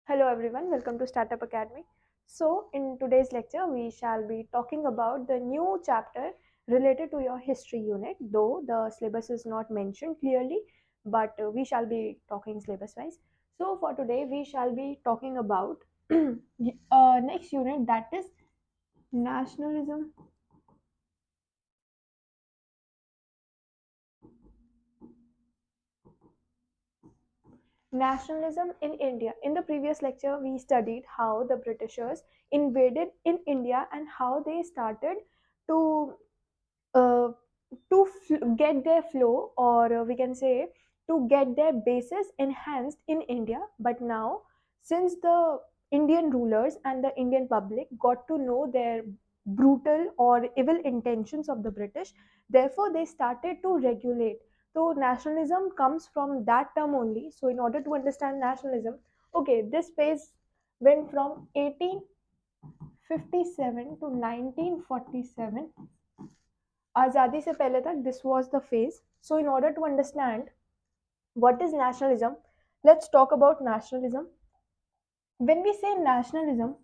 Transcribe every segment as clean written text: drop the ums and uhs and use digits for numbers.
Hello everyone, welcome to Startup Academy. So, in today's lecture, we shall be talking about the new chapter related to your history unit, though the syllabus is not mentioned clearly, but we shall be talking syllabus wise. So, for today, we shall be talking about next unit, that is nationalism. Nationalism in India. In the previous lecture, we studied how the Britishers invaded in India and how they started to uh, get their flow, or we can say to get their bases enhanced in India. But now, since the Indian rulers and the Indian public got to know their brutal or evil intentions of the British, therefore they started to regulate. So nationalism comes from that term only. So in order to understand nationalism, okay, this phase went from 1857 to 1947. आज़ादी से पहले तक this was the phase. So in order to understand what is nationalism, let's talk about nationalism. When we say nationalism,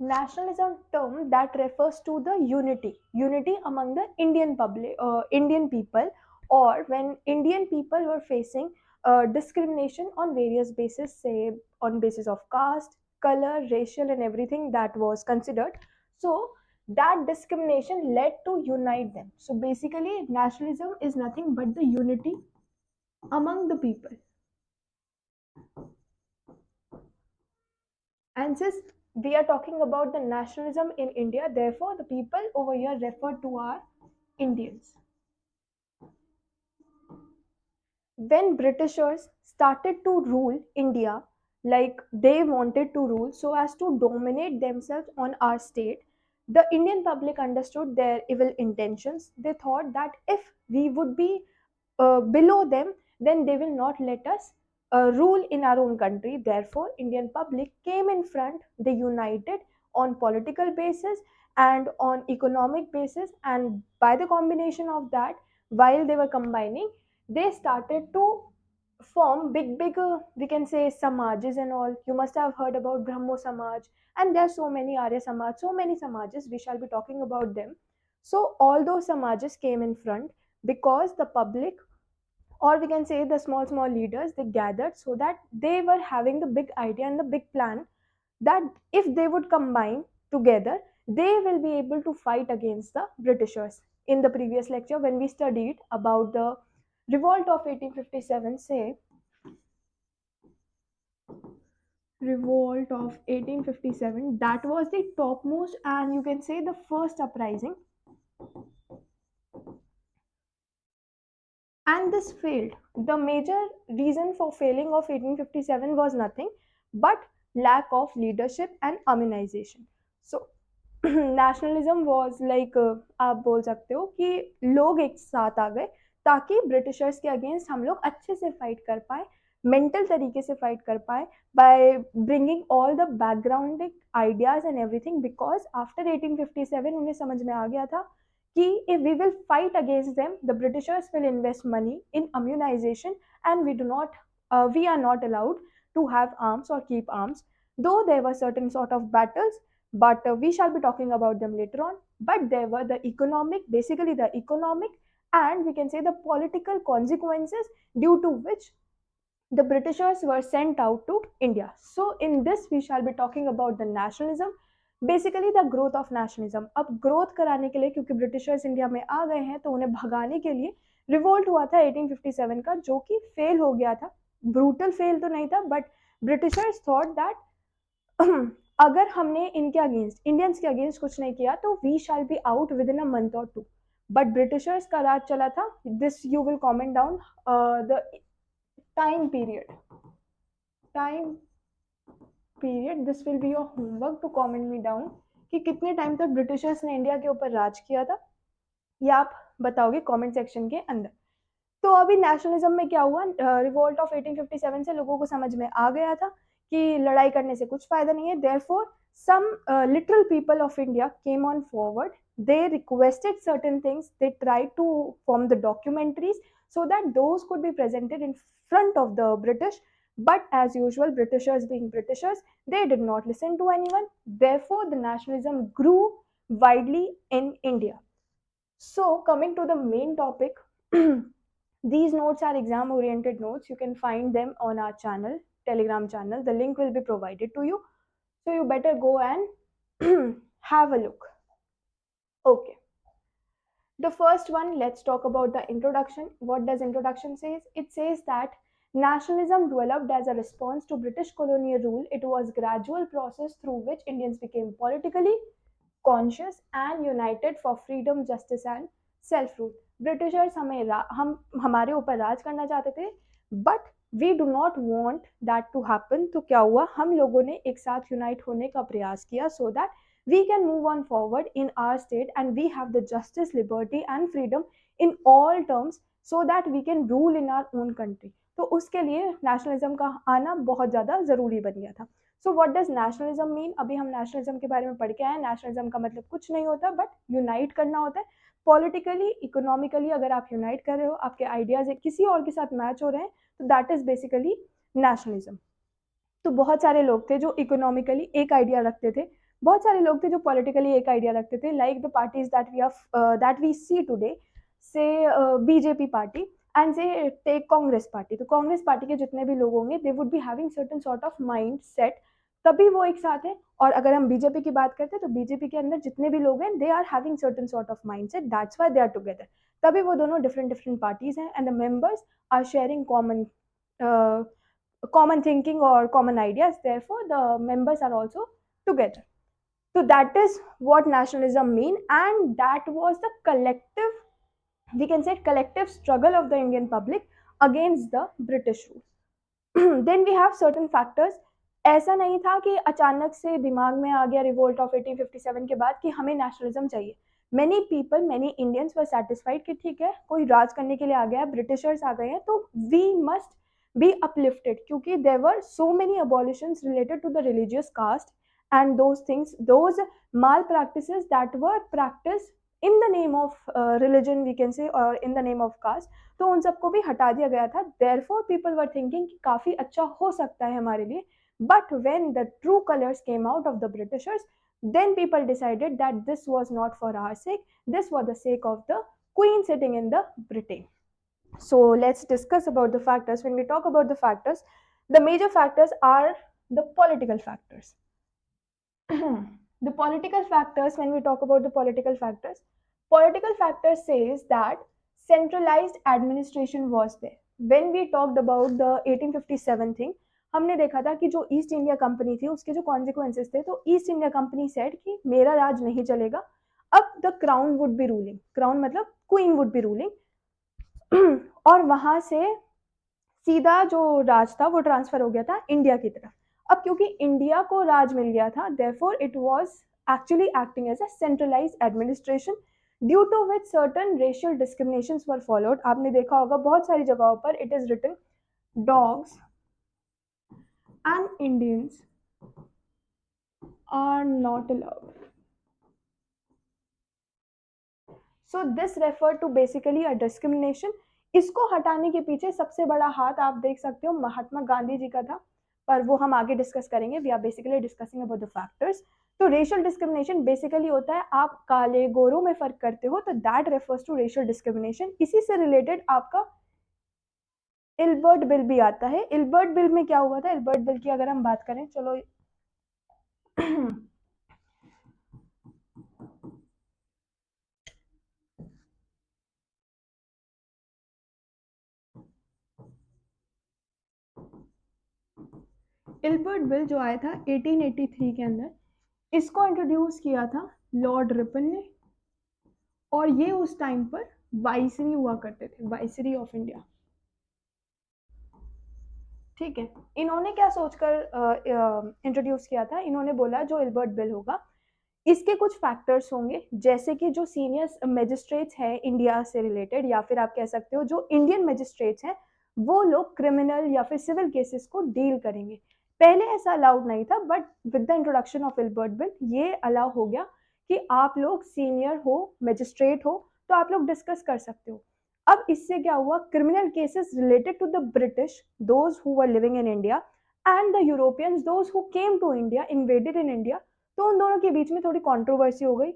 nationalism term that refers to the unity among the Indian public, Indian people, or when Indian people were facing discrimination on various bases, say on basis of caste, color, racial, and everything that was considered. So that discrimination led to unite them. So basically, nationalism is nothing but the unity among the people. And since we are talking about the nationalism in India, therefore the people over here referred to are Indians. When Britishers started to rule India, like they wanted to rule so as to dominate themselves on our state, the Indian public understood their evil intentions. They thought that if we would be below them, then they will not let us rule in our own country. Therefore, Indian public came in front. They united on political basis and on economic basis, and by the combination of that, while they were combining, they started to form big we can say samajas and all. You must have heard about Brahmo Samaj, and there are so many Arya Samaj, so many samajas. We shall be talking about them. So all those samajas came in front because the public, or we can say the small leaders, they gathered so that they were having the big idea and the big plan that if they would combine together, they will be able to fight against the Britishers. In the previous lecture, when we studied about the revolt of 1857, say revolt of 1857, that was the topmost and you can say the first uprising, and this failed. The major reason for failing of 1857 was nothing but lack of leadership and immunization. So nationalism was like आप बोल सकते हो कि लोग एक साथ आ गए ताकि ब्रिटिशर्स के अगेंस्ट हम लोग अच्छे से फाइट कर पाए, मेंटल तरीके से फाइट कर पाए, by bringing all the backgrounding ideas and everything, because after 1857 उन्हें समझ में आ गया था कि if we will fight against them, the Britishers will invest money in immunization, and we are not allowed to have arms or keep arms. Though there were certain sort of battles, but we shall be talking about them later on. But there were basically the economic, and we can say the political consequences due to which the Britishers were sent out to India. So, in this, we shall be talking about the nationalism, basically the growth of nationalism. अब growth कराने के लिए, क्योंकि Britishers India में आ गए हैं, तो उन्हें भगाने के लिए रिवोल्ट हुआ था 1857 का, जो कि फेल हो गया था. ब्रूटल फेल तो नहीं था, बट ब्रिटिशर्स थॉट दैट अगर हमने इनके अगेंस्ट, इंडियंस के अगेंस्ट कुछ नहीं किया तो we shall be out within a month or two. But Britishers का राज चला था. This you will comment down the time period. Time period, this will be your homework to comment me down कि कितने time तक Britishers ने India के ऊपर राज किया था. ये आप बताओगे कमेंट सेक्शन के अंदर. तो अभी नेशनलिज्म में क्या हुआ, रिवोल्ट ऑफ 1857 से लोगों को समझ में आ गया था कि लड़ाई करने से कुछ फायदा नहीं है. Therefore some literal people of India came on forward. They requested certain things. They tried to form the documentaries so that those could be presented in front of the British. But as usual, Britishers being Britishers, they did not listen to anyone. Therefore, the nationalism grew widely in India. So, coming to the main topic, these notes are exam oriented notes. You can find them on our channel, Telegram channel. The link will be provided to you. So, you better go and have a look. Okay. The first one, let's talk about the introduction. What does introduction says? It says that nationalism developed as a response to British colonial rule. It was gradual process through which Indians became politically conscious and united for freedom, justice and self rule. Britishers हम हमारे ऊपर राज करना चाहते थे, but we do not want that to happen. तो क्या हुआ, हम लोगों ने एक साथ यूनाइट होने का प्रयास किया so that we can move on forward in our state and we have the justice, liberty and freedom in all terms so that we can rule in our own country. तो उसके लिए nationalism का आना बहुत ज़्यादा ज़रूरी बन गया था. So what does nationalism mean? अभी हम नेशनलिज्म के बारे में पढ़ के आए. नेशनलिज्म का मतलब कुछ नहीं होता बट यूनाइट करना होता है. पॉलिटिकली, इकोनॉमिकली अगर आप यूनाइट कर रहे हो, आपके आइडियाज किसी और के साथ मैच हो रहे हैं, तो दैट इज बेसिकली नेशनलिज्म. तो बहुत सारे लोग थे जो इकोनॉमिकली एक आइडिया रखते थे, बहुत सारे लोग थे जो पॉलिटिकली एक आइडिया रखते थे, like the parties that we see today, say BJP party and say take Congress party. तो कांग्रेस पार्टी के जितने भी लोग होंगे, they would be having certain sort of mind set, तभी वो एक साथ है. और अगर हम बीजेपी की बात करते हैं तो बीजेपी के अंदर जितने भी लोग हैं, they are having certain sort of mind set, that's why they are together. तभी वो दोनों डिफरेंट डिफरेंट पार्टीज हैं and the members are sharing common thinking or common ideas, therefore the members are also together. So that is what nationalism mean, and that was the collective, we can say collective struggle of the Indian public against the British rule. Then we have certain factors. ऐसा नहीं था कि अचानक से दिमाग में आ गया revolt of 1857 के बाद कि हमें नेशनलिज्म चाहिए. Many people, many Indians were satisfied कि ठीक है, कोई राज करने के लिए आ गया है, ब्रिटिशर्स आ गए हैं, तो वी मस्ट be uplifted, क्योंकि there were so many abolitions related to the religious caste and those things, those malpractices that were practiced in the name of religion, we can say, or in the name of caste. तो उन सबको भी हटा दिया गया था. therefore people were thinking कि काफी अच्छा हो सकता है हमारे लिए. but when the true colors came out of the Britishers, then people decided that this was not for our sake, this was the sake of the queen sitting in the Britain. So let's discuss about the factors. When we talk about the factors, the major factors are the political factors. The political factors, when we talk about the political factors says that centralized administration was there. When we talked about the 1857 thing, हमने देखा था कि जो east India company थी उसके जो consequences थे, तो ईस्ट इंडिया कंपनी सेड कि मेरा राज नहीं चलेगा, अब the crown would be ruling. Crown मतलब क्वीन वुड बी रूलिंग. और वहां से सीधा जो राज था वो ट्रांसफर हो गया था इंडिया की तरफ. अब क्योंकि इंडिया को राज मिल गया था, therefore it was actually acting as a centralized administration, due to which certain racial discriminations were followed. आपने देखा होगा बहुत सारी जगहों पर it is written dogs and Indians are not allowed. So this referred to basically a discrimination. इसको हटाने के पीछे सबसे बड़ा हाथ आप देख सकते हो महात्मा गांधी जी का था, पर वो हम आगे डिस्कस करेंगे. We are basically discussing about the factors. तो रेशियल डिस्क्रिमिनेशन बेसिकली होता है आप काले गोरों में फर्क करते हो, तो that refers to racial discrimination. इसी से रिलेटेड आपका इल्बर्ट बिल भी आता है. इल्बर्ट बिल में क्या हुआ था? इल्बर्ट बिल की अगर हम बात करें, चलो इल्बर्ट बिल जो आया था 1883 के अंदर, इसको इंट्रोड्यूस किया था लॉर्ड रिपन ने, और ये उस टाइम पर वाइसरी हुआ करते थे, वाइसरी ऑफ इंडिया. ठीक है, इन्होंने क्या सोचकर इंट्रोड्यूस किया था? इन्होंने बोला जो इल्बर्ट बिल होगा इसके कुछ फैक्टर्स होंगे, जैसे कि जो सीनियर मजिस्ट्रेट्स हैं इंडिया से रिलेटेड, या फिर आप कह सकते हो जो इंडियन मजिस्ट्रेट्स हैं, वो लोग क्रिमिनल या फिर सिविल केसेस को डील करेंगे. पहले ऐसा अलाउड नहीं था, but with the introduction of Ilbert bill ये अलाउ हो गया कि आप लोग सीनियर हो, मजिस्ट्रेट हो, तो आप लोग डिस्कस कर सकते हो. अब इससे क्या हुआ, criminal cases related to the British those who were living in India and the Europeans those who came to India, invaded in India, तो उन दोनों के बीच में थोड़ी कंट्रोवर्सी हो गई।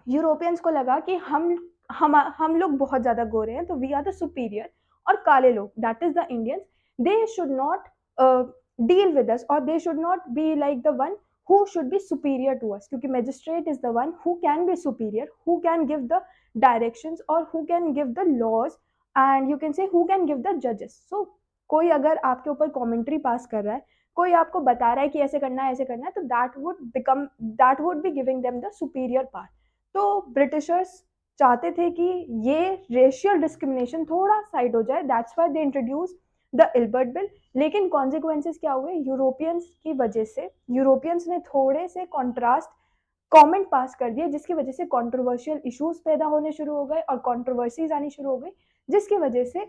यूरोपियंस को लगा कि हम लोग बहुत ज्यादा गोरे हैं, तो वी आर द सुपीरियर, और काले लोग, that is the Indians, they should not deal with us, और they should not be like the one who should be superior to us, क्योंकि magistrate is the one who can be superior, who can give the directions or who can give the laws, and you can say who can give the judges. So कोई अगर आपके ऊपर commentary पास कर रहा है, कोई आपको बता रहा है कि ऐसे करना है ऐसे करना है, तो that would be giving them the superior power. तो ब्रिटिशर्स चाहते थे कि ये रेशियल डिस्क्रिमिनेशन थोड़ा साइड हो जाए, that's why they introduce the Ilbert bill. लेकिन कॉन्सिक्वेंसेस क्या हुए, यूरोपियंस की वजह से, यूरोपियंस ने थोड़े से कॉन्ट्रास्ट कमेंट पास कर दिए, जिसकी वजह से कंट्रोवर्शियल इश्यूज पैदा होने शुरू हो गए और कंट्रोवर्सीज आनी शुरू हो गई, जिसकी वजह से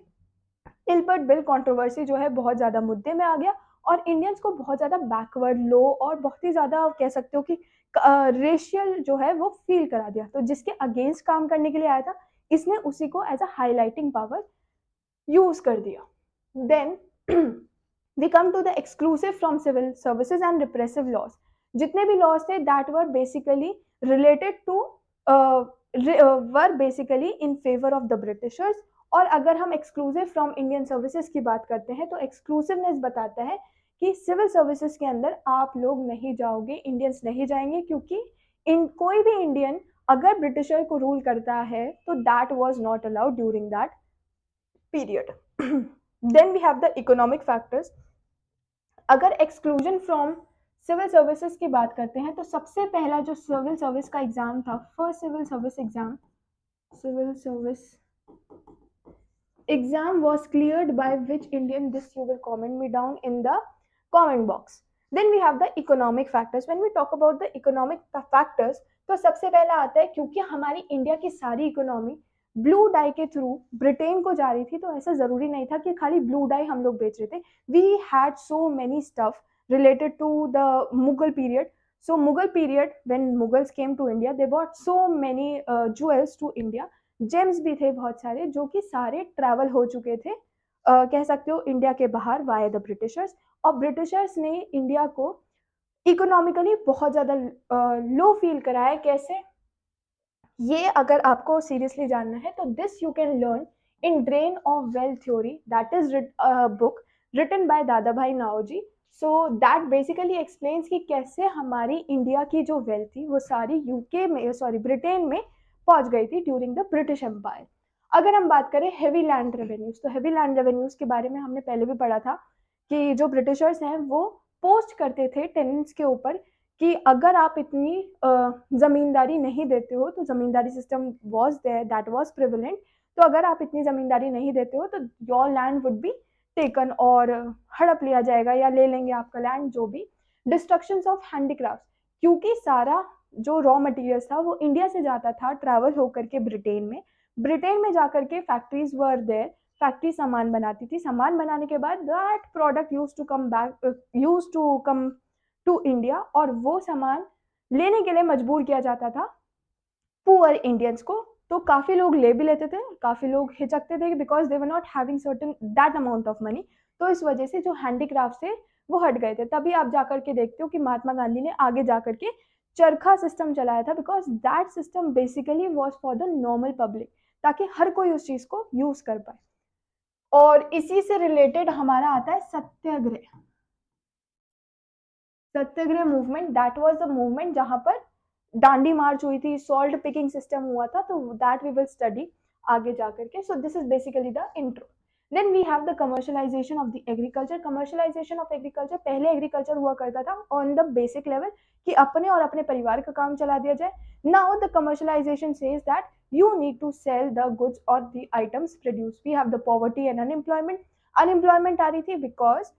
इल्बर्ट बिल कंट्रोवर्सी जो है बहुत ज्यादा मुद्दे में आ गया, और इंडियंस को बहुत ज्यादा बैकवर्ड, लो, और बहुत ही ज्यादा कह सकते हो कि रेशियल जो है वो फील करा दिया। तो जिसके अगेंस्ट काम करने के लिए आया था, इसने उसी को as a highlighting power use कर दिया। Then we come to the exclusive from civil services and repressive laws. जितने भी laws थे that were basically related to were basically in favor of the Britishers। और अगर हम exclusive from Indian services की बात करते हैं, तो exclusiveness बताता है कि सिविल सर्विसेज के अंदर आप लोग नहीं जाओगे, इंडियंस नहीं जाएंगे, क्योंकि कोई भी इंडियन अगर ब्रिटिशर को रूल करता है तो that was not allowed during that period. Then we have the economic factors. अगर एक्सक्लूजन फ्रॉम सिविल सर्विसेज की बात करते हैं, तो सबसे पहला जो सिविल सर्विस का एग्जाम था, first civil service exam, civil service exam was cleared by which Indian, this you will comment me down in the comment box. Then we have the economic factors. When we talk about the economic factors, तो सबसे पहला आता है, क्योंकि हमारी India की सारी economy blue die के थ्रू ब्रिटेन को जा रही थी, तो ऐसा जरूरी नहीं था कि खाली ब्लू डाई हम लोग बेच रहे थे। We had so many stuff related to the Mughal period. So Mughal period, when Mughals came to India, they brought so many jewels to India. James भी थे बहुत सारे, जो कि सारे ट्रैवल हो चुके थे कह सकते हो इंडिया के बाहर वाया द ब्रिटिशर्स। और ब्रिटिशर्स ने इंडिया को इकोनॉमिकली बहुत ज़्यादा लो फील कराया। कैसे, ये अगर आपको सीरियसली जानना है तो this you can learn in drain of wealth theory, that is book written by Dadabhai Naoroji. So that basically explains कि कैसे हमारी इंडिया की जो वेल्थ थी वो सारी यूके में, सॉरी ब्रिटेन में पहुंच गई थी ड्यूरिंग द ब्रिटिश एम्पायर। अगर हम बात करें हेवी लैंड रेवेन्यूज, तो हेवी लैंड रेवेन्यूज के बारे में हमने पहले भी पढ़ा था कि जो ब्रिटिशर्स हैं वो पोस्ट करते थे टेनेंट्स के ऊपर कि अगर आप इतनी जमींदारी नहीं देते हो, तो zamindari system was there, that was prevalent. तो अगर आप इतनी जमींदारी नहीं देते हो तो your land would be taken, और हड़प लिया जाएगा या ले लेंगे आपका लैंड, जो भी। डिस्ट्रक्शन ऑफ हैंडीक्राफ्ट, क्योंकि सारा जो रॉ मटेरियल्स था वो इंडिया से जाता था ट्रैवल होकर के ब्रिटेन में, ब्रिटेन में जाकर के फैक्ट्रीज वर देयर, फैक्ट्री सामान बनाती थी, सामान बनाने के बाद that product use to come to India, और वो सामान लेने के लिए मजबूर किया जाता था पुअर इंडियंस को। तो काफी लोग ले भी लेते थे, काफी लोग हिचकते थे because they were not having certain that amount of money. तो इस वजह से जो हैंडीक्राफ्ट थे वो हट गए थे। तभी आप जाकर के देखते हो कि महात्मा गांधी ने आगे जाकर के चरखा सिस्टम चलाया था, because that system basically was for the normal public, ताकि हर कोई उस चीज को यूज कर पाए। और इसी से रिलेटेड हमारा आता है satyagraha. Satyagraha movement, that was the movement जहां पर डांडी मार्च हुई थी, सॉल्ट पिकिंग सिस्टम हुआ था, तो दैट वी विल स्टडी आगे जाकर के। So this is basically the intro. Then we have the commercialization of the agriculture. Commercialization of agriculture, पहले एग्रीकल्चर हुआ करता था ऑन द बेसिक लेवल कि अपने और अपने परिवार का काम चला दिया जाए। Now the commercialisation says that you need to sell the goods or the items produced. We have the poverty and unemployment. Unemployment आ रही थी because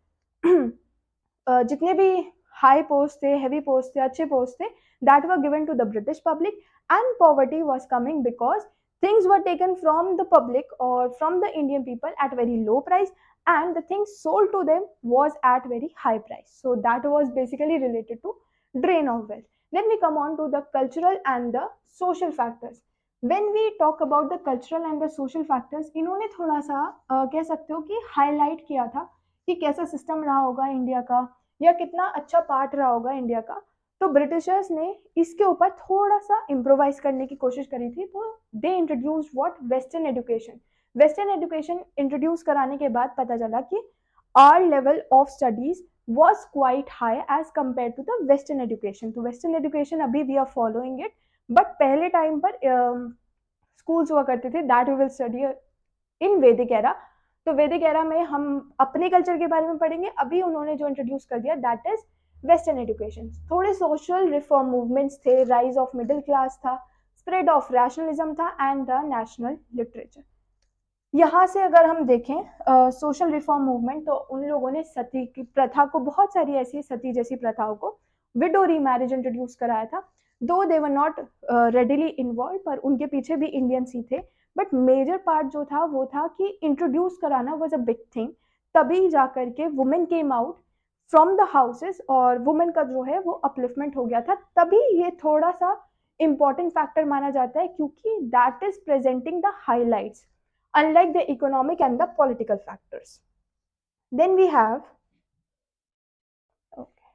जितने भी हाई पोस्ट थे, हेवी पोस्ट थे, अच्छे पोस्ट थे, that were given to the British public, and poverty was coming because things were taken from the public or from the Indian people at very low price, and the things sold to them was at very high price. So that was basically related to drain of wealth. Then we come on to the cultural and the social factors. When we talk about the cultural and the social factors, इन्होंने थोड़ा सा कह सकते हो कि highlight किया था कि कैसा सिस्टम रहा होगा इंडिया का, या कितना अच्छा पार्ट रहा होगा इंडिया का। तो ब्रिटिशर्स ने इसके ऊपर थोड़ा सा इम्प्रोवाइज करने की कोशिश करी थी। तो they introduce what, western education. Western education introduce कराने के बाद पता चला कि our level of studies was quite high as compared to the western education। तो western education अभी we are following it, but पहले टाइम पर स्कूल्स हुआ करते थे that we will study in Vedic era. तो वैदिक एरा में हम अपने कल्चर के बारे में पढ़ेंगे। अभी उन्होंने जो इंट्रोड्यूस कर दिया दैट इज वेस्टर्न एजुकेशन। थोड़े सोशल रिफॉर्म मूवमेंट्स थे, राइज ऑफ मिडिल क्लास था, स्प्रेड ऑफ रैशनलिज्म था एंड द नेशनल लिटरेचर। यहाँ से अगर हम देखें सोशल रिफॉर्म मूवमेंट, तो उन लोगों ने सती की प्रथा को, बहुत सारी ऐसी सती जैसी प्रथाओं को, विडो रीमैरिज इंट्रोड्यूस कराया था। दो दे वर नॉट रेडिली इन्वॉल्व, पर उनके पीछे भी इंडियंस ही थे। बट मेजर पार्ट जो था वो था कि इंट्रोड्यूस कराना वॉज अ बिग थिंग। तभी जाकर के women came out from the houses, और वुमेन का जो है वो अपलिफ्टमेंट हो गया था। तभी ये थोड़ा सा इंपॉर्टेंट फैक्टर माना जाता है, क्योंकि that is presenting the highlights unlike the economic and the political factors. Then we have, okay,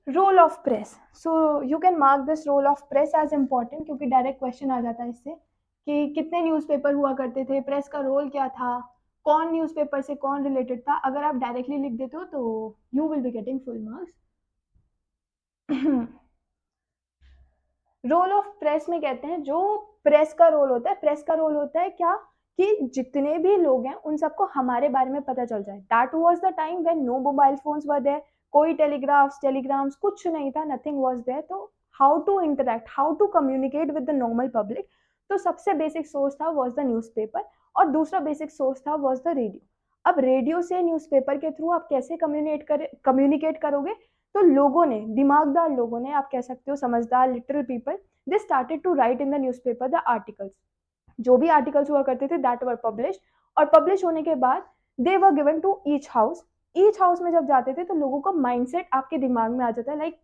role of press. So you can mark this role of press as important, क्योंकि direct question आ जाता है इससे कि कितने newspaper हुआ करते थे, press का रोल क्या था, कौन न्यूज़पेपर से कौन रिलेटेड था। अगर आप डायरेक्टली लिख देते हो तो you will be getting full marks. Role of press में कहते हैं जो प्रेस का रोल होता है, प्रेस का रोल होता है क्या, कि जितने भी लोग हैं उन सबको हमारे बारे में पता चल जाए। That was the time when no mobile phones were there, कोई टेलीग्राम्स कुछ नहीं था, नथिंग वाज देयर। तो how to interact, how to communicate with the normal public. तो सबसे बेसिक सोर्स था वाज द न्यूज़पेपर, और दूसरा बेसिक सोर्स था वाज द रेडियो। अब रेडियो से न्यूज़पेपर के थ्रू आप कैसे कम्युनिकेट करोगे। तो लोगों ने, दिमागदार लोगों ने, आप कह सकते हो समझदार literal people, they started to write in the newspaper the articles. जो भी आर्टिकल्स हुआ करते थे दैट वर पब्लिश, और पब्लिश होने के बाद they were given to each house. Each house में जब जाते थे तो लोगों का माइंडसेट आपके दिमाग में आ जाता है। लाइक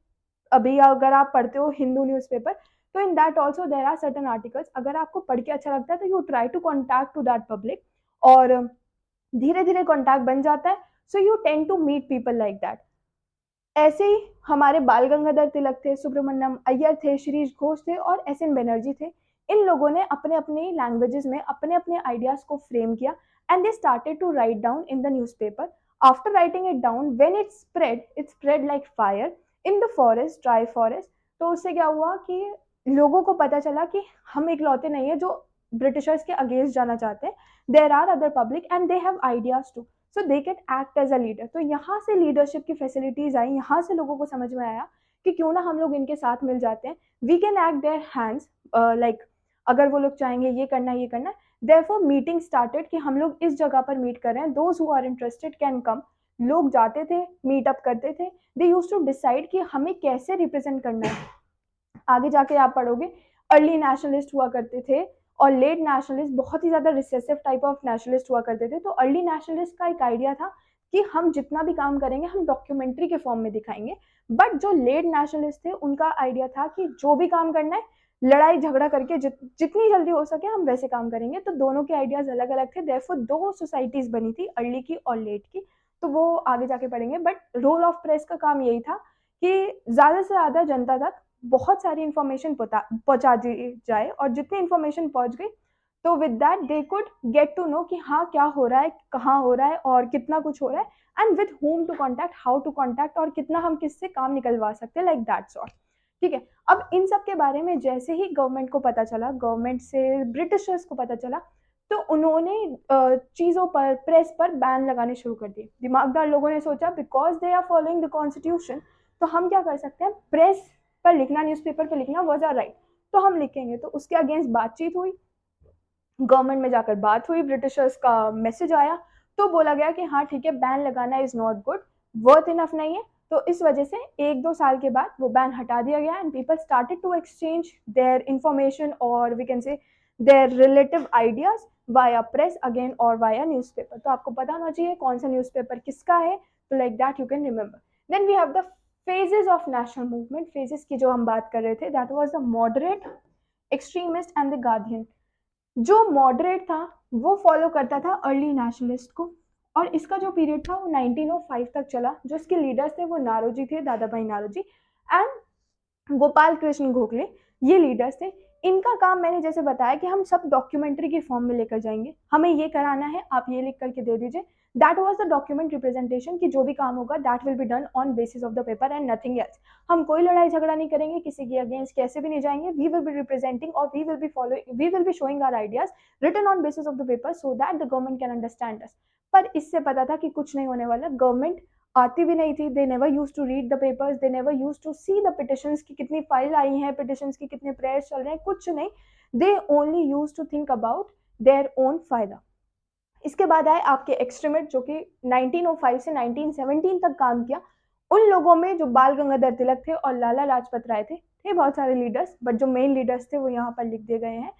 अभी अगर आप पढ़ते हो हिंदू न्यूज़पेपर, तो in that also there are certain articles. अगर आपको पढ़ के अच्छा लगता है तो you try to contact to that public, और धीरे धीरे कॉन्टैक्ट बन जाता है। So you tend to meet people like that. ऐसे ही हमारे बाल गंगाधर तिलक थे, सुब्रमण्यम अय्यर थे, शिरीष घोष थे और एस एन बनर्जी थे। इन लोगों ने अपने अपने लैंग्वेजेस में अपने अपने आइडियाज को फ्रेम किया, and they started to write down in the newspaper. After writing it down, when it spread like fire in the forest, dry forest. तो उससे क्या हुआ कि लोगों को पता चला कि हम इकलौते नहीं है जो ब्रिटिशर्स के अगेंस्ट जाना चाहते हैं। There are other public and they have ideas too, so they can act as a leader. तो यहाँ से लीडरशिप की फैसिलिटीज आई, यहाँ से लोगों को समझ में आया कि क्यों ना हम लोग इनके साथ मिल जाते हैं, we can act their hands, like अगर वो लोग चाहेंगे ये करना है ये करना है। देयरफॉर मीटिंग स्टार्टेड कि हम लोग इस जगह पर मीट कर रहे हैं, those who are interested can come. लोग जाते थे, मीटअप करते थे, दे यूज टू डिसाइड कि हमें कैसे रिप्रेजेंट करना है। आगे जाके आप पढ़ोगे अर्ली नेशनलिस्ट हुआ करते थे और लेट नेशनलिस्ट, बहुत ही ज्यादा रिसेसिव टाइप ऑफ नेशनलिस्ट हुआ करते थे। तो अर्ली नेशनलिस्ट का एक आइडिया था कि हम जितना भी काम करेंगे हम डॉक्यूमेंट्री के फॉर्म में दिखाएंगे। बट जो लेट नेशनलिस्ट थे उनका आइडिया था कि जो भी काम करना है लड़ाई झगड़ा करके जितनी जल्दी हो सके हम वैसे काम करेंगे। तो दोनों के आइडियाज अलग अलग थे, देयरफॉर दो सोसाइटीज बनी थी, अर्ली की और लेट की। तो वो आगे जाके पढ़ेंगे। बट रोल ऑफ प्रेस का काम यही था कि ज्यादा से ज्यादा जनता तक बहुत सारी इंफॉर्मेशन पहुंचा दी जाए, और जितनी इंफॉर्मेशन पहुंच गई तो with that they could get to know कि हाँ क्या हो रहा है, कहाँ हो रहा है और कितना कुछ हो रहा है, and with whom to contact, how to contact, और कितना हम किससे काम निकलवा सकते हैं, लाइक दैट सॉर्ट। ठीक है। अब इन सब के बारे में जैसे ही गवर्नमेंट को पता चला, गवर्नमेंट से ब्रिटिशर्स को पता चला, तो उन्होंने चीजों पर, प्रेस पर बैन लगाने शुरू कर दिए। दिमागदार लोगों ने सोचा because they are following the constitution, तो हम क्या कर सकते हैं, प्रेस पर लिखना, न्यूज़पेपर पर लिखना वाज आवर राइट, तो हम लिखेंगे। तो उसके अगेंस्ट बातचीत हुई, गवर्नमेंट में जाकर बात हुई, ब्रिटिशर्स का मैसेज आया, तो बोला गया कि हाँ ठीक है, बैन लगाना is not good, worth enough नहीं है। तो इस वजह से 1-2 साल के बाद वो बैन हटा दिया गया, and people started to exchange their information और we can say their relative ideas via press again और वाया न्यूज़पेपर। तो आपको पता होना चाहिए कौन सा न्यूज़पेपर किसका है, तो like that you can remember. Then we have the phases of national movement, phases की जो हम बात कर रहे थे, that was the moderate, extremist and the guardian. जो मॉडरेट था वो फॉलो करता था अर्ली नेशनलिस्ट को, और इसका जो पीरियड था वो 1905 तक चला। जो इसके लीडर्स थे वो नारोजी थे, दादा भाई नारोजी एंड गोपाल कृष्ण गोखले, ये लीडर्स थे। इनका काम मैंने जैसे बताया कि हम सब डॉक्यूमेंट्री की फॉर्म में लेकर जाएंगे, हमें ये कराना है, आप ये लिख करके दे दीजिए। That was the document representation, कि जो भी काम होगा that will be done on basis of the paper and nothing else. हम कोई लड़ाई झगड़ा नहीं करेंगे, किसी के अगेंस्ट कैसे भी नहीं जाएंगे। वी विल बी रिप्रेजेंटिंग और we will be following, we will be showing our ideas written on basis of the paper so that the government can understand us. पर इससे पता था कि कुछ नहीं होने वाला। गवर्नमेंट आती भी नहीं थी, they never use to read the papers, they never use to see the petitions की कितनी फाइल आई हैं, पिटिशंस की कितने प्रेयर्स चल रहे हैं, कुछ नहीं। They only use to think about their own फायदा। इसके बाद आए आपके एक्सट्रीमिस्ट, जो कि 1905 से 1917 तक काम किया। उन लोगों में जो बाल गंगाधर तिलक थे और लाला लाजपत राय थे बहुत सारे लीडर्स, बट जो मेन लीडर्स थे वो यहाँ पर लिख दिए गए हैं।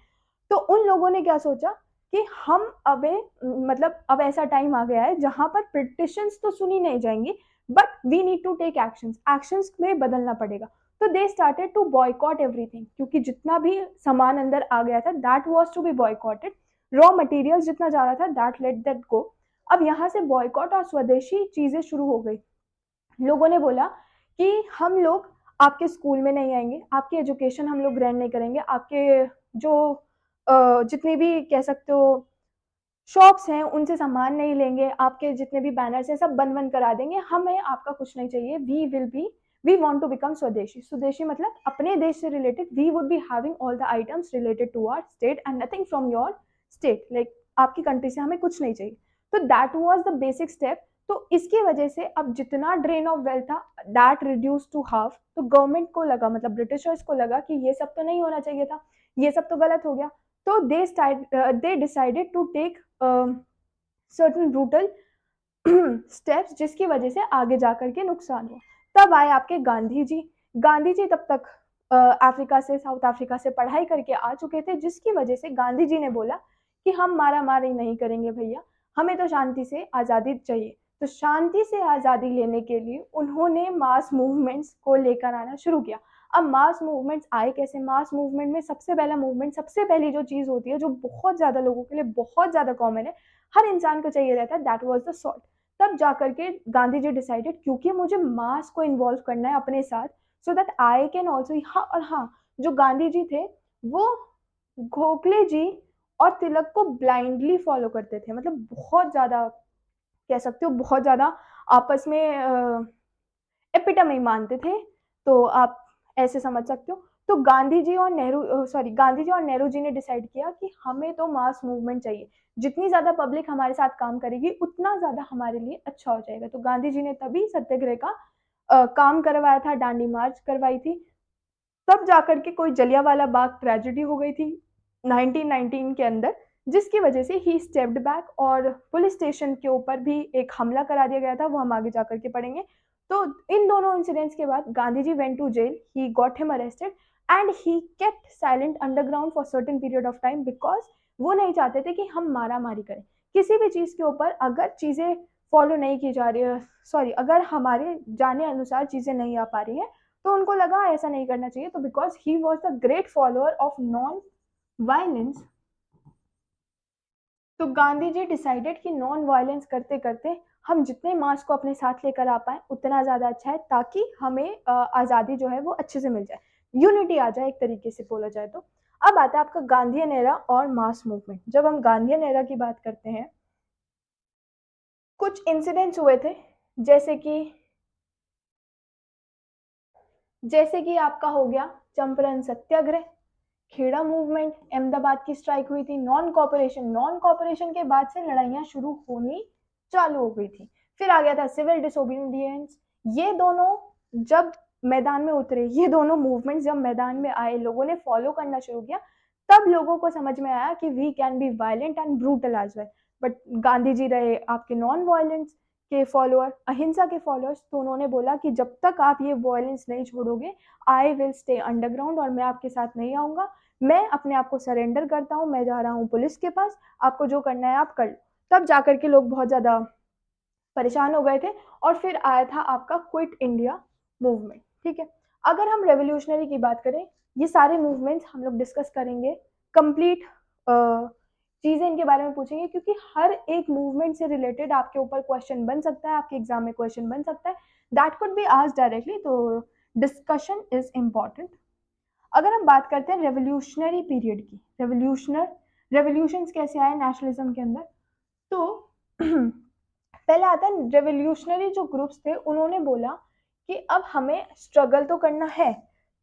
तो उन लोगों ने क्या सोचा कि हम मतलब अब ऐसा टाइम आ गया है जहां पर पिटिशंस तो सुनी नहीं जाएंगी, but we need to take actions, actions में बदलना पड़ेगा। तो they started to boycott everything, क्योंकि जितना भी सामान अंदर आ गया था that was to be boycotted. Raw materials जितना जा रहा था दैट लेट दैट गो। अब यहाँ से बॉयकॉट और स्वदेशी चीजें शुरू हो गई। लोगों ने बोला कि हम लोग आपके स्कूल में नहीं आएंगे, आपकी एजुकेशन हम लोग ग्रैंड नहीं करेंगे, आपके जो जितने भी कह सकते हो शॉप्स हैं उनसे सामान नहीं लेंगे, आपके जितने भी बैनर्स हैं सब बंद बंद करा देंगे, हमें आपका कुछ नहीं चाहिए। वी वांट टू बिकम स्वदेशी। स्वदेशी मतलब अपने देश से related, we would be having all the items related to our state and nothing from your state, like आपकी कंट्री से हमें कुछ नहीं चाहिए। तो that was the basic step. तो इसकी वजह से अब जितना ड्रेन ऑफ वेल्थ था दैट रिड्यूस टू हाफ। तो गवर्नमेंट को लगा, मतलब ब्रिटिशर्स को लगा कि ये सब तो नहीं होना चाहिए था, ये सब तो गलत हो गया। तो they decided to take certain brutal steps, जिसकी वजह से आगे जाकर के नुकसान हुआ। तब आए आपके गांधी जी। गांधी जी तब तक अफ्रीका से, साउथ अफ्रीका से पढ़ाई करके आ चुके थे, जिसकी वजह से गांधी जी ने बोला कि हम मारा मारी नहीं करेंगे भैया, हमें तो शांति से आज़ादी चाहिए। तो शांति से आज़ादी लेने के लिए उन्होंने मास मूवमेंट्स को लेकर आना शुरू किया। अब मास मूवमेंट्स आए कैसे? मास मूवमेंट में सबसे पहला मूवमेंट, सबसे पहली जो चीज़ होती है जो बहुत ज़्यादा लोगों के लिए बहुत ज़्यादा कॉमन है, हर इंसान को चाहिए रहता है, दैट वाज द सॉल्ट। तब जाकर के गांधी जी डिसाइडेड, क्योंकि मुझे मास को इन्वॉल्व करना है अपने साथ, so that I can also. हाँ, और हाँ, जो गांधी जी थे वो गोखले जी और तिलक को ब्लाइंडली फॉलो करते थे, मतलब बहुत ज्यादा कह सकते हो, बहुत ज्यादा आपस में एपिटमी मानते थे। तो आप ऐसे समझ सकते हो। तो गांधी जी और नेहरू जी ने डिसाइड किया कि हमें तो मास मूवमेंट चाहिए, जितनी ज्यादा पब्लिक हमारे साथ काम करेगी उतना ज्यादा हमारे लिए अच्छा हो जाएगा। तो गांधी जी ने तभी सत्याग्रह का काम करवाया था, दांडी मार्च करवाई थी। तब जाकर के कोई जलियांवाला बाग ट्रेजेडी हो गई थी 1919 के अंदर, जिसकी वजह से ही स्टेप्ड बैक और पुलिस स्टेशन के ऊपर भी एक हमला करा दिया गया था, वो हम आगे जाकर के पढ़ेंगे। तो इन दोनों इंसिडेंट्स के बाद Gandhi ji went to jail, he got him arrested and he kept silent underground for certain period of time, because वो नहीं चाहते थे कि हम मारा मारी करें किसी भी चीज के ऊपर। अगर चीजें फॉलो नहीं की जा रही है, सॉरी, अगर हमारे जाने अनुसार चीजें नहीं आ पा रही हैं, तो उनको लगा ऐसा नहीं करना चाहिए। तो because he was the great follower of non violence, तो गांधी जी डिसाइडेड कि नॉन वायलेंस करते करते हम जितने मास को अपने साथ लेकर आ पाए उतना ज़्यादा अच्छा है, ताकि हमें आज़ादी जो है वो अच्छे से मिल जाए, यूनिटी आ जाए एक तरीके से बोला जाए तो। अब आता है आपका गांधीयन एरा और मास मूवमेंट। जब हम गांधीयन एरा की बात करते हैं, कुछ इंसिडेंट्स हुए थे, जैसे कि आपका हो गया चंपारण सत्याग्रह, खेड़ा मूवमेंट, अहमदाबाद की स्ट्राइक हुई थी, नॉन कॉपरेशन के बाद से लड़ाइयां शुरू होनी चालू हो गई थी। फिर आ गया था सिविल डिसोबीडियंस। ये दोनों जब मैदान में उतरे, ये दोनों मूवमेंट जब मैदान में आए, लोगों ने फॉलो करना शुरू किया, तब लोगों को समझ में आया कि we can be violent and brutal as well. But Gandhi ji रहे आपके नॉन वायलेंस के फॉलोअर, अहिंसा के फॉलोअर्स, तो उन्होंने बोला कि जब तक आप ये वायलेंस नहीं छोड़ोगे, आई विल स्टे अंडरग्राउंड और मैं आपके साथ नहीं आऊंगा, मैं अपने आप को सरेंडर करता हूँ, मैं जा रहा हूँ पुलिस के पास, आपको जो करना है आप कर लो। तब जाकर के लोग बहुत ज्यादा परेशान हो गए थे। और फिर आया था आपका क्विट इंडिया मूवमेंट, ठीक है। अगर हम रेवोल्यूशनरी की बात करें, ये सारे मूवमेंट्स हम लोग डिस्कस करेंगे, कंप्लीट चीज़ें इनके बारे में पूछेंगे, क्योंकि हर एक मूवमेंट से रिलेटेड आपके ऊपर क्वेश्चन बन सकता है, आपके एग्जाम में क्वेश्चन बन सकता है, that could be asked directly, तो डिस्कशन इज इम्पॉर्टेंट। अगर हम बात करते हैं रेवोल्यूशनरी पीरियड की, रेवोल्यूशंस कैसे आए नेशनलिज्म के अंदर, तो पहले आता है रेवोल्यूशनरी जो ग्रुप्स थे, उन्होंने बोला कि अब हमें स्ट्रगल तो करना है,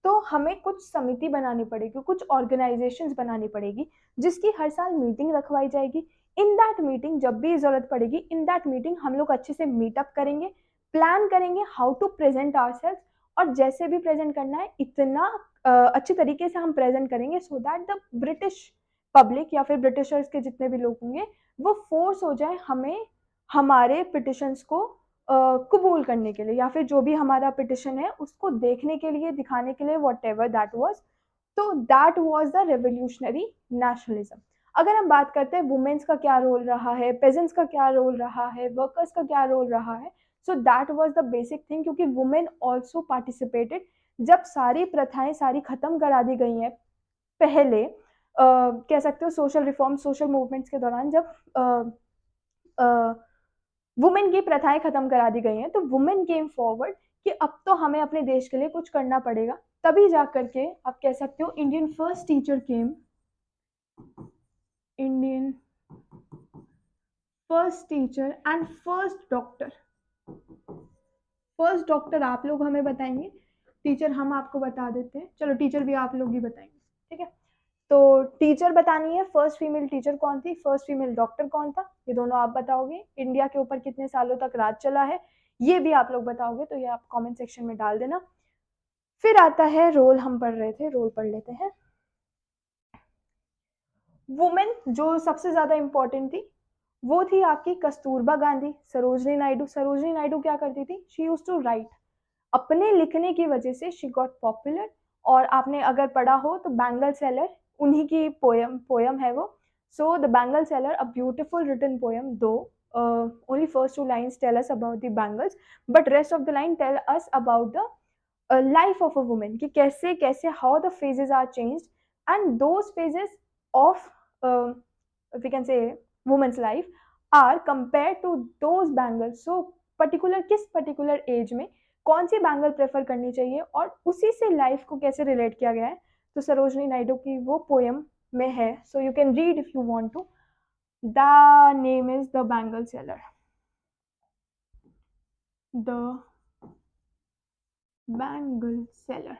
तो हमें कुछ समिति बनानी पड़ेगी, कुछ ऑर्गेनाइजेशंस बनानी पड़ेगी, जिसकी हर साल मीटिंग रखवाई जाएगी। इन दैट मीटिंग जब भी जरूरत पड़ेगी, इन दैट मीटिंग हम लोग अच्छे से मीटअप करेंगे, प्लान करेंगे हाउ टू प्रेजेंट आवरसेल्व्स, और जैसे भी प्रेजेंट करना है इतना अच्छे तरीके से हम प्रेजेंट करेंगे, सो दैट द ब्रिटिश पब्लिक या फिर ब्रिटिशर्स के जितने भी लोग होंगे वो फोर्स हो जाए हमें हमारे पिटिशंस को कबूल करने के लिए, या फिर जो भी हमारा पिटिशन है उसको देखने के लिए, दिखाने के लिए, वॉट एवर दैट वॉज। तो that was the revolutionary nationalism. अगर हम बात करते हैं वुमेन्स का क्या रोल रहा है, पेजेंट्स का क्या रोल रहा है, वर्कर्स का क्या रोल रहा है, so that was the basic thing, क्योंकि वुमेन ऑल्सो पार्टिसिपेटेड। जब सारी प्रथाएं सारी खत्म करा दी गई हैं पहले, कह सकते हो सोशल रिफॉर्म, सोशल मूवमेंट्स के दौरान जब वुमेन की प्रथाएं खत्म करा दी गई हैं, तो वुमेन केम फॉरवर्ड कि अब तो हमें अपने देश के लिए कुछ करना पड़ेगा। तभी जा करके आप कह सकते हो Indian first teacher came, Indian first teacher and first doctor. First doctor आप लोग हमें बताएंगे, टीचर हम आपको बता देते हैं, चलो टीचर भी आप लोग ही बताएंगे, ठीक है। तो टीचर बतानी है, फर्स्ट फीमेल टीचर कौन थी, फर्स्ट फीमेल डॉक्टर कौन था, ये दोनों आप बताओगे। इंडिया के ऊपर कितने सालों तक राज चला है, ये भी आप लोग बताओगे, तो ये आप कमेंट सेक्शन में डाल देना। फिर आता है रोल, हम पढ़ रहे थे, रोल पढ़ लेते हैं। वुमेन जो सबसे ज्यादा इंपॉर्टेंट थी वो थी आपकी कस्तूरबा गांधी, सरोजनी नायडू। सरोजनी नायडू क्या करती थी, शी यूज्ड टू राइट, अपने लिखने की वजह से शी गॉट पॉपुलर। और आपने अगर पढ़ा हो तो बैंगल सेलर, उन्हीं की पोयम पोयम है वो। So the bangle seller, a beautiful written poem, though only first two lines tell us about the bangles, but rest of the line tell us about the life of a women, कि कैसे कैसे how the phases are changed, and those phases of we can say women's life are compare to those bangles. So particular किस particular age में कौन सी bangle prefer करनी चाहिए, और उसी से लाइफ को कैसे रिलेट किया गया है, तो सरोजनी नायडू की वो पोयम में है। So you can read if you want to. The name is the bangle seller, the bangle seller,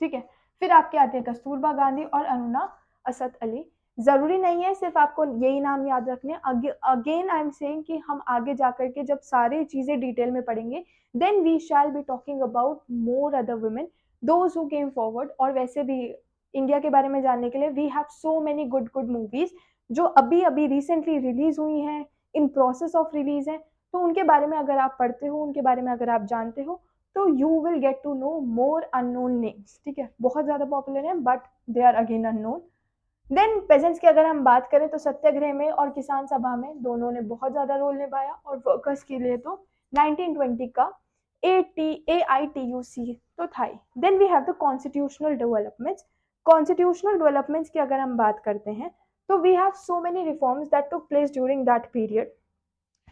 ठीक है। फिर आपके आते हैं कस्तूरबा गांधी और अनुना असद अली। जरूरी नहीं है सिर्फ आपको यही नाम याद रखने, अगेन आई एम सेइंग कि हम आगे जाकर के जब सारी चीजें डिटेल में पढ़ेंगे, then we shall be talking about more other women those who came forward. और वैसे भी इंडिया के बारे में जानने के लिए we have so many good good movies जो अभी अभी रिसेंटली रिलीज हुई हैं, इन प्रोसेस ऑफ रिलीज हैं। तो उनके बारे में अगर आप पढ़ते हो, उनके बारे में अगर आप जानते हो, तो you will get to know more unknown names, ठीक है। बहुत ज्यादा पॉपुलर है but they are again unknown. Then peasants की अगर हम बात करें तो सत्याग्रह में और किसान सभा में दोनों ने बहुत ज्यादा रोल निभाया, और वर्कर्स के लिए तो 1920 का AITUC तो था ही। Then we have the constitutional developments. Constitutional developments की अगर हम बात करते हैं तो we have so many reforms that took place during that period,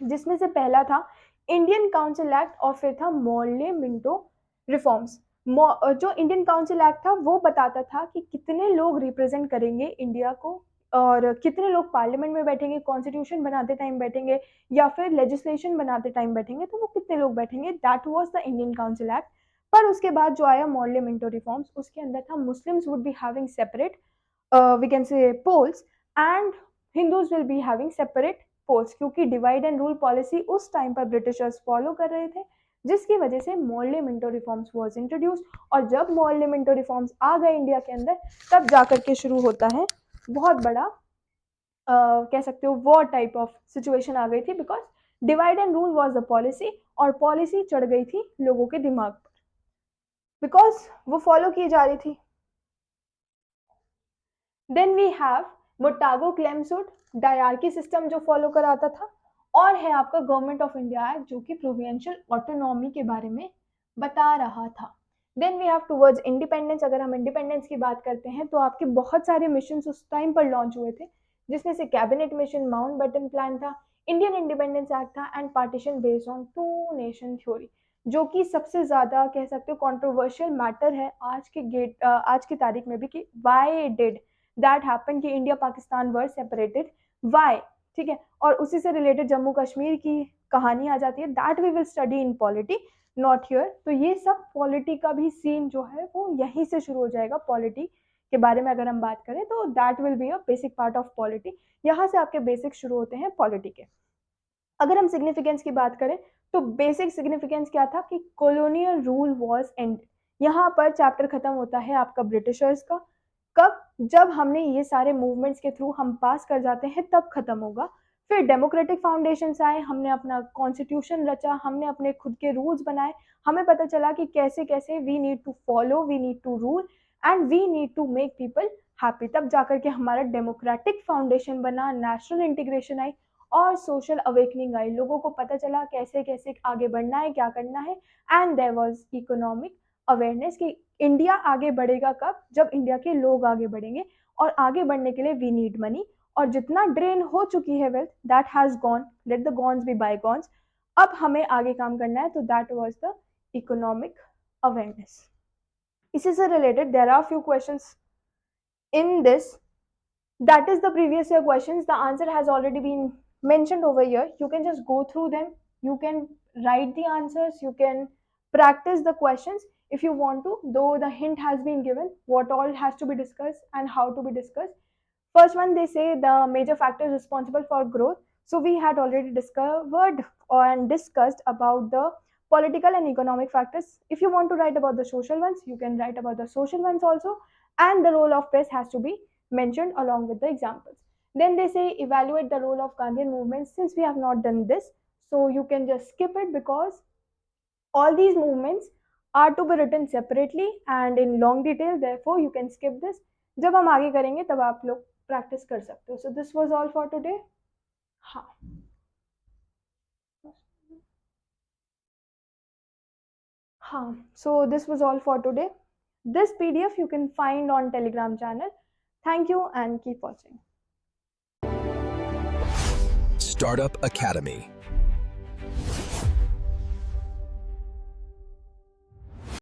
जिसमें से पहला था इंडियन काउंसिल एक्ट और फिर था मॉर्ले मिंटो रिफॉर्म्स। जो इंडियन काउंसिल एक्ट था वो बताता था कि कितने लोग रिप्रेजेंट करेंगे इंडिया को, और कितने लोग पार्लियामेंट में बैठेंगे, कॉन्स्टिट्यूशन बनाते टाइम बैठेंगे, या फिर लेजिस्लेशन बनाते टाइम बैठेंगे, तो वो कितने लोग बैठेंगे, that was the Indian council act. पर उसके बाद जो आया मॉर्ले मिंटो रिफॉर्म्स, उसके अंदर था Muslims would be having separate we can say polls, and Hindus will be having separate polls, क्योंकि डिवाइड एंड रूल पॉलिसी उस टाइम पर ब्रिटिशर्स फॉलो कर रहे थे, जिसकी वजह से Morley Minto reforms was introduce. और जब मॉर्ले मिंटो रिफॉर्म्स आ गए इंडिया के अंदर, तब जाकर के शुरू होता है बहुत बड़ा कह सकते हो वॉर टाइप ऑफ सिचुएशन आ गई थी, because divide and rule was the policy, और पॉलिसी चढ़ गई थी लोगों के दिमाग पर, बिकॉज वो फॉलो की जा रही थी। Then we have Montagu Chelmsford, dyarchy system जो फॉलो कराता था, और है आपका गवर्नमेंट ऑफ इंडिया एक्ट जो कि प्रोविंशियल ऑटोनॉमी के बारे में बता रहा था। Then we have towards independence. अगर हम इंडिपेंडेंस की बात करते हैं तो आपके बहुत सारे मिशन उस टाइम पर लॉन्च हुए थे, जिसमें से cabinet mission, Mountbatten plan था, इंडियन इंडिपेंडेंस एक्ट था and partition based on two nation theory, जो कि सबसे ज्यादा कह सकते हो कंट्रोवर्शियल मैटर है आज की तारीख में भी, कि व्हाई डिड दैट हैपन कि India Pakistan were separated, why. ठीक है, और उसी से रिलेटेड जम्मू कश्मीर की कहानी आ जाती है, that we will study in polity, not here. तो ये सब पॉलिटी का भी सीन जो है वो यहीं से शुरू हो जाएगा। पॉलिटी के बारे में अगर हम बात करें तो that will be a basic part of polity. यहाँ से आपके बेसिक शुरू होते हैं पॉलिटी के। अगर हम सिग्निफिकेंस की बात करें तो बेसिक सिग्निफिकेंस क्या था कि कॉलोनियल रूल वॉज एंड। यहाँ पर चैप्टर खत्म होता है आपका ब्रिटिशर्स का। कब? जब हमने ये सारे मूवमेंट्स के थ्रू हम पास कर जाते हैं तब खत्म होगा। फिर डेमोक्रेटिक फाउंडेशन आए, हमने अपना कॉन्स्टिट्यूशन रचा, हमने अपने खुद के रूल्स बनाए, हमें पता चला कि कैसे कैसे we need to follow, we need to rule and we need to make people happy. तब जाकर के हमारा डेमोक्रेटिक फाउंडेशन बना, नेशनल इंटीग्रेशन आई और सोशल अवेकनिंग आई। लोगों को पता चला कैसे कैसे आगे बढ़ना है, क्या करना है। And there was economic awareness कि इंडिया आगे बढ़ेगा कब? जब इंडिया के लोग आगे बढ़ेंगे, और आगे बढ़ने के लिए वी नीड मनी। और जितना ड्रेन हो चुकी है wealth, that has gone, let the gones be by gones. अब हमें आगे काम करना है, तो that was the economic awareness. इसी से related there are few questions in this. That is the previous year questions. The answer has already been mentioned over here. You can just go through them. You can write the answers. You can practice the questions if you want to, though the hint has been given what all has to be discussed and how to be discussed. First one, they say the major factors responsible for growth. So we had already discovered and discussed about the political and economic factors. If you want to write about the social ones, you can write about the social ones also. And the role of press has to be mentioned along with the examples. Then they say evaluate the role of Gandhian movement. Since we have not done this, so you can just skip it, because all these movements are to be written separately and in long detail. Therefore, you can skip this. जब हम आगे करेंगे तब आप लोग practice कर सकते हो. So this was all for today. हाँ. हाँ. So this was all for today. This PDF you can find on Telegram channel. Thank you and keep watching. Startup Academy.